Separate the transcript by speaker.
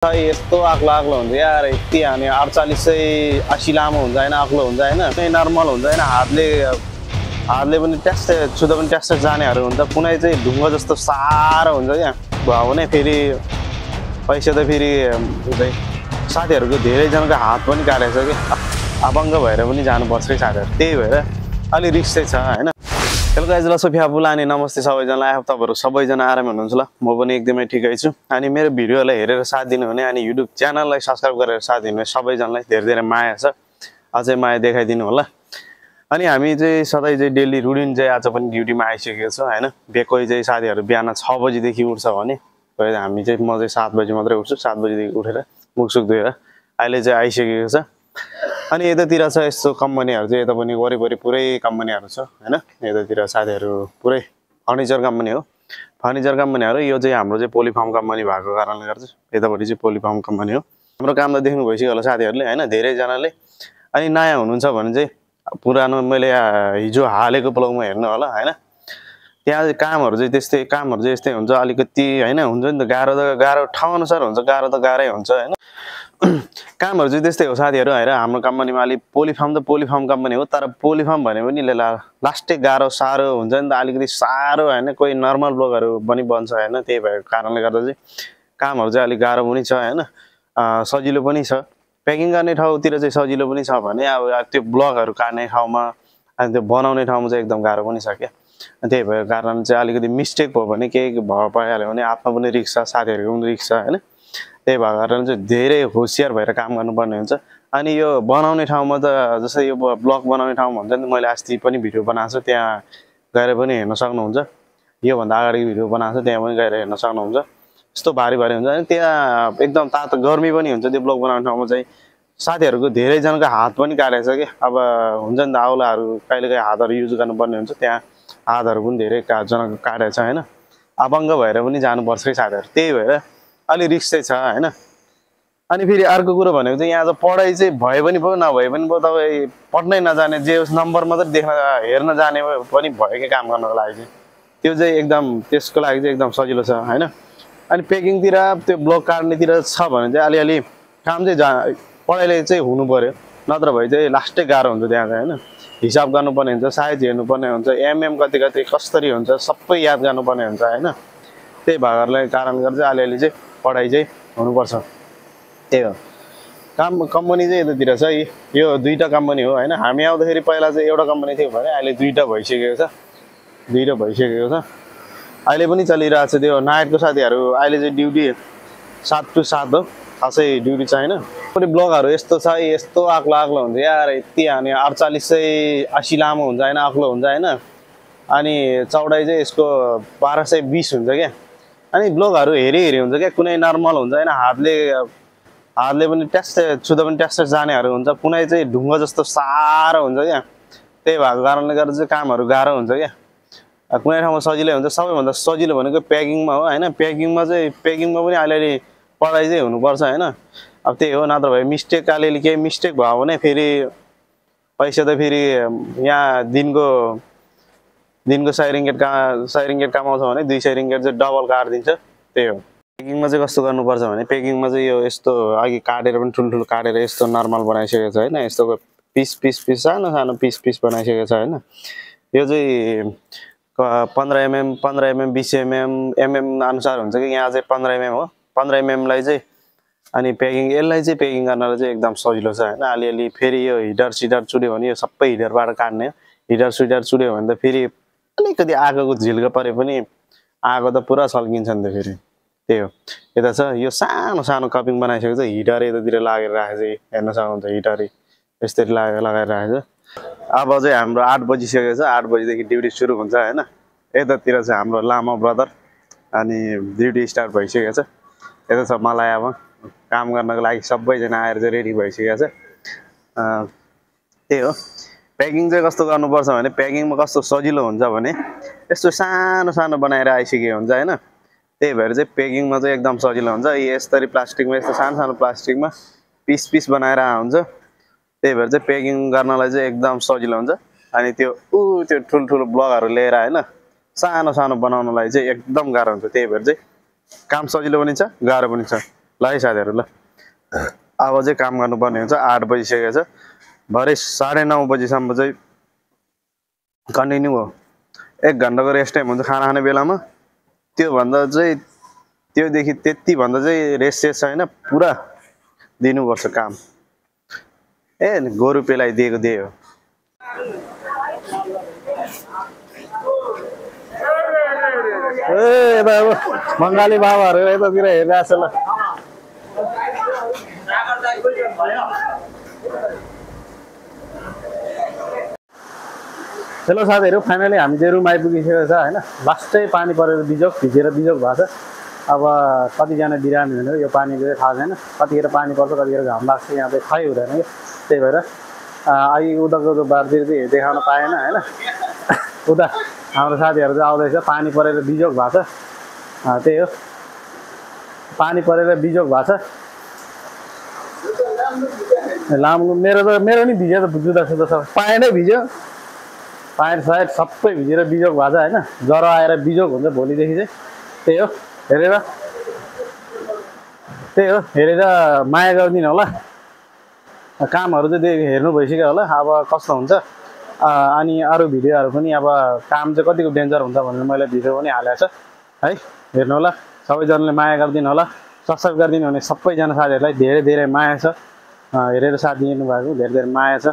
Speaker 1: यस्तो आक्लो आक्लो हुन्छ यार यति हाने 4880 लामो हुन्छ हैन आक्लो हुन्छ हैन कुनै नर्मल हुन्छ हैन हातले पनि ट्याक्स छुदा पनि ट्याक्स जानेहरू हुन्छ कुनै चाहिँ ढुङ्गा जस्तो सारो हुन्छ क्या भयो भने फेरि पैसा त फेरि साथीहरूको धेरै जनाको हात पनि काटेछ कि अबङ्ग भएर पनि जानुपर्छ कि साथीहरू त्यही भएर अलि रिस्क चाहिँ छ हैन। हेलो गाइज ल सोफिया बुलानी नमस्ते सबैजनालाई आफ तपाईहरु सबैजना आरामै हुनुहुन्छ ल म पनि एकदमै ठिकै छु अनि मेरो भिडियोलाई हेरेर साथ दिनु हुने अनि युट्युब च्यानललाई सब्स्क्राइब गरेर साथ दिनु सबैजनालाई धेरै धेरै माया छ अझै माया देखाइदिनु होला। अनि हामी चाहिँ सधैँ चाहिँ डेली रुटिन चाहिँ आज पनि ड्युटीमा आइसकेको छ हैन कोही चाहिँ साथीहरु बिहान 6 बजेदेखि उठ्छ भने कोही हामी चाहिँ म चाहिँ 7 बजे मात्रै उठ्छु 7 बजेदेखि उठेर मुखसुख धोएर अहिले चाहिँ आइसकेको छ। अनि यतातिर छ यस्तो कम्पनीहरु चाहिँ यता पनि वरिपरि पुरै कम्पनीहरु छ हैन यतातिर साथीहरु पुरै फर्निचर कम्पनी हो फर्निचर कम्पनीहरु यो चाहिँ हाम्रो चाहिँ पोलिफर्म कम्पनी भएको कारणले गर्दा यतापटि चाहिँ पोलिफर्म कम्पनी हो। हाम्रो काम त देख्नु भइसक्यो होला साथीहरुले हैन धेरै जनाले। अनि नयाँ हुनुहुन्छ भने चाहिँ पुरानो मैले हिजो हालेको ब्लगमा हेर्नु होला हैन त्यहाँ कामहरु चाहिँ यस्तै हुन्छ अलिकति हैन हुन्छ नि त गाह्रो ठाउँ अनुसार हुन्छ गाह्रो त गाह्रै हुन्छ हैन कामहरु चाहिँ त्यस्तै हो साथीहरु हैन हाम्रो कम्पनीमा अलि पोलिफर्म कम्पनी हो तर पोलिफर्म भने पनि लास्टै गाह्रो सारो हुन्छ नि त अलिकति सारो हैन कोही नर्मल ब्लगहरु पनि बन्छ हैन त्यही भएको कारणले गर्दा चाहिँ कामहरु चाहिँ अलि गाह्रो पनि छ हैन सजिलो पनि छ प्याकिङ गर्ने ठाउँतिर चाहिँ सजिलो पनि छ भने अब त्यो ब्लगहरु काट्ने ठाउँमा अनि त्यो बनाउने ठाउँमा चाहिँ एकदम गाह्रो पनि छ क्या त्यही भएको कारण चाहिँ अलिकति मिस्टेक भयो भने केही भइहाल्यो भने आफ्नो पनि रिस्क छ साथीहरुको पनि रिस्क छ हैन त्यही भएको कारण चाहिँ धेरै होशियार भएर काम गर्नुपर्ने हुन्छ। अनि यो बनाउने ठाउँमा त जस्तै यो ब्लग बनाउने ठाउँ भन्छ नि मैले अस्ति पनि भिडियो बनाएको छु त्यहाँ गएर पनि हेर्न सक्नुहुन्छ यो भन्दा अगाडि भिडियो बनाएको छु त्यहाँ पनि गएर हेर्न सक्नुहुन्छ यस्तो भारी हुन्छ अनि त्यहाँ एकदम तातो गर्मी पनि हुन्छ त्यो ब्लग बनाउने ठाउँमा चाहिँ साथीहरुको धेरै जनाको हात पनि काटेछ के अब हुन्छ नि त आउलाहरु कहिलेकाहीँ हातहरु युज गर्नुपर्ने हुन्छ त्यहाँ हातहरु पनि धेरै जनाको काटेछ हैन अबङ्ग भएर पनि जानुपर्छ के साथीहरु त्यही भएर अलि रिस्क चाहिँ छ हैन। अनि फेरि अर्को कुरा भनेको चाहिँ यहाँ त पढाइ चाहिँ भए पनि भयो नभए पनि भयो तपाई पढ्नै नजाने जे नम्बर मात्र देख्न हेर्न जाने पनि भयो के काम गर्नको लागि चाहिँ त्यो चाहिँ एकदम त्यसको लागि चाहिँ एकदम सजिलो छ हैन। अनि पेकिङतिर त्यो ब्लग काट्नेतिर छ भने चाहिँ अलिअलि काम चाहिँ पढाइले चाहिँ हुनु पर्यो नत्र भए चाहिँ लास्टै गाह्रो हुन्छ त्यहाँ चाहिँ हैन हिसाब गर्नुपर्ने हुन्छ साइज हेर्नुपर्ने हुन्छ एमएम कति कसरी हुन्छ सबै याद गर्नुपर्ने हुन्छ हैन त्यही भएरले कारण गर्दा अलिअलि चाहिँ पढाइ चाहिँ हुनुपर्छ त्यही हो। कम्पनी चाहिँ यतातिर छ यो दुईटा कम्पनी हो हैन हामी आउँदाखेरि पहिला चाहिँ एउटा कम्पनी थियो भने अहिले दुईटा भइसकेको छ अहिले पनि चलिरहेछ त्यो नाइटको साथीहरु अहिले चाहिँ ड्युटी 7 to 7 हो खासै ड्युटी छ हैन पनि ब्लगहरु यस्तो छ यस्तो आक्लो हुन्छ यार यति हाने 4880 लामो हुन्छ हैन आक्लो हुन्छ हैन अनि चौडाइ चाहिँ यसको 1220 हुन्छ क्या अनि ब्लगहरु हेरी हुन्छ क्या कुनै नर्मल हुन्छ हैन हातले पनि ट्याक्स छुदा पनि ट्याक्स जानेहरू हुन्छ कुनै चाहिँ ढुङ्गा जस्तो सारो हुन्छ क्या त्यही भएको कारणले गर्दा चाहिँ कामहरु गाह्रो हुन्छ क्या कुनै ठाउँमा सजिलै हुन्छ सबैभन्दा सजिलो भनेको प्याकिङमा हो हैन प्याकिङमा पनि अलिअलि पढाइ चाहिँ हुनुपर्छ हैन अब त्यही हो नत्र भए मिस्टेक अलिअलि केही मिस्टेक भयो भने फेरि पैसा त फेरि यहाँ दिनको 100 रिङ्गेट कमाउँछ भने 200 रिङ्गेट चाहिँ डबल काट्दिन्छ त्यही हो। पेकिङमा चाहिँ कस्तो गर्नुपर्छ भने पेकिङमा चाहिँ यो यस्तो अघि काटेर पनि ठुल्ठुलो काटेर यस्तो नर्मल बनाइसकेको छ हैन यस्तो पिस सानो पिस बनाइसकेको छ हैन यो चाहिँ 15 mm 20 mm अनुसार हुन्छ कि यहाँ चाहिँ 15 mm हो 15 mm लाई चाहिँ अनि यसलाई चाहिँ पेकिङ गर्नलाई चाहिँ एकदम सजिलो छ हैन अलिअलि फेरि यो हिटर सिटर चुड्यो भने यो सबै हिटरबाट काट्ने हो हिटर सिटर चुड्यो भने त फेरि अलिकति आगोको झिल्का परे पनि आगो त पुरा सल्किन्छ नि त फेरि त्यही हो। यता छ यो सानो कपिङ बनाइसकेको छ हिटर यतातिर लागेर राखेको छ हेर्न सक्नुहुन्छ हिटर यसरी लगाएर राखेको छ। अब चाहिँ हाम्रो 8 बजिसकेको छ 8 बजेदेखि ड्युटी सुरु हुन्छ हैन यतातिर चाहिँ हाम्रो लामा ब्रदर अनि ड्युटी स्टार्ट भइसकेको छ यता छ मलाई अब काम गर्नको लागि सबैजना आएर चाहिँ रेडी भइसकेको छ त्यही हो। प्याकिङ चाहिँ कस्तो गर्नुपर्छ भने प्याकिङमा कस्तो सजिलो हुन्छ भने यस्तो सानो बनाएर आइसक्यो हुन्छ हैन त्यही भएर चाहिँ प्याकिङमा चाहिँ एकदम सजिलो हुन्छ यसरी प्लास्टिकमा यस्तो सानो प्लास्टिकमा पिस बनाएर हुन्छ त्यही भएर चाहिँ प्याकिङ गर्नलाई चाहिँ एकदम सजिलो हुन्छ। अनि त्यो ठुल्ठुलो ब्लगहरु लिएर हैन सानो बनाउनलाई चाहिँ एकदम गाह्रो हुन्छ त्यही भएर चाहिँ काम सजिलो पनि छ गाह्रो पनि छ ल है साथीहरू ल अब चाहिँ काम गर्नुपर्ने हुन्छ 8 बजिसकेको छ भरे 9:30 बजीसम्म चाहिँ कन्टिन्यू हो 1 घन्टाको रेस्ट टाइम हुन्छ खाना खाने बेलामा त्योदेखि त्यति भन्दा चाहिँ रेस्ट छैन पुरा दिनुपर्छ काम गोरु पेलाइदिएको त्यही हो यता अब बङ्गाली बाबाहरू यतातिर हेरिरहेको छ ल चलो साथीहरू फाइनली हामी चाहिँ रुम आइपुगिसकेको छ होइन लास्टै पानी परेर भिजेर बिजोग भएको छ अब कतिजना बिरामी हुने यो पानीको चाहिँ थाहा छैन कतिखेर पानी पर्छ कतिखेर घाम लाग्छ यहाँ चाहिँ थाहै हुँदैन कि त्यही भएर अहिले उताको बारतिर चाहिँ देखाउन पाएन होइन उता हाम्रो साथीहरू चाहिँ आउँदैछ पानी परेर बिजोग भएको छ त्यही हो पानी परेर बिजोग भएको छ लामो मेरो नि भिज्यो त जुत्ता सुत्ता सब पाएनै भिज्यो पाएर सायद सबै भिजेर बिजोग भएको छ होइन ज्वरो आएर बिजोग हुन्छ भोलिदेखि चाहिँ त्यही हो हेरेर माया गरिदिनु होला कामहरू चाहिँ हेर्नु भइसक्यो होला अब कस्तो हुन्छ अनि अरू भिडियोहरू पनि अब काम चाहिँ कतिको डेन्जर हुन्छ भनेर मैले भिडियो पनि हालेको छ है हेर्नु होला सबैजनाले माया गरिदिनु होला सब्सक्राइब गरिदिनु भने सबैजना साथीहरूलाई धेरै धेरै माया छ हेरेर साथ दिनु भएको धेरै धेरै माया छ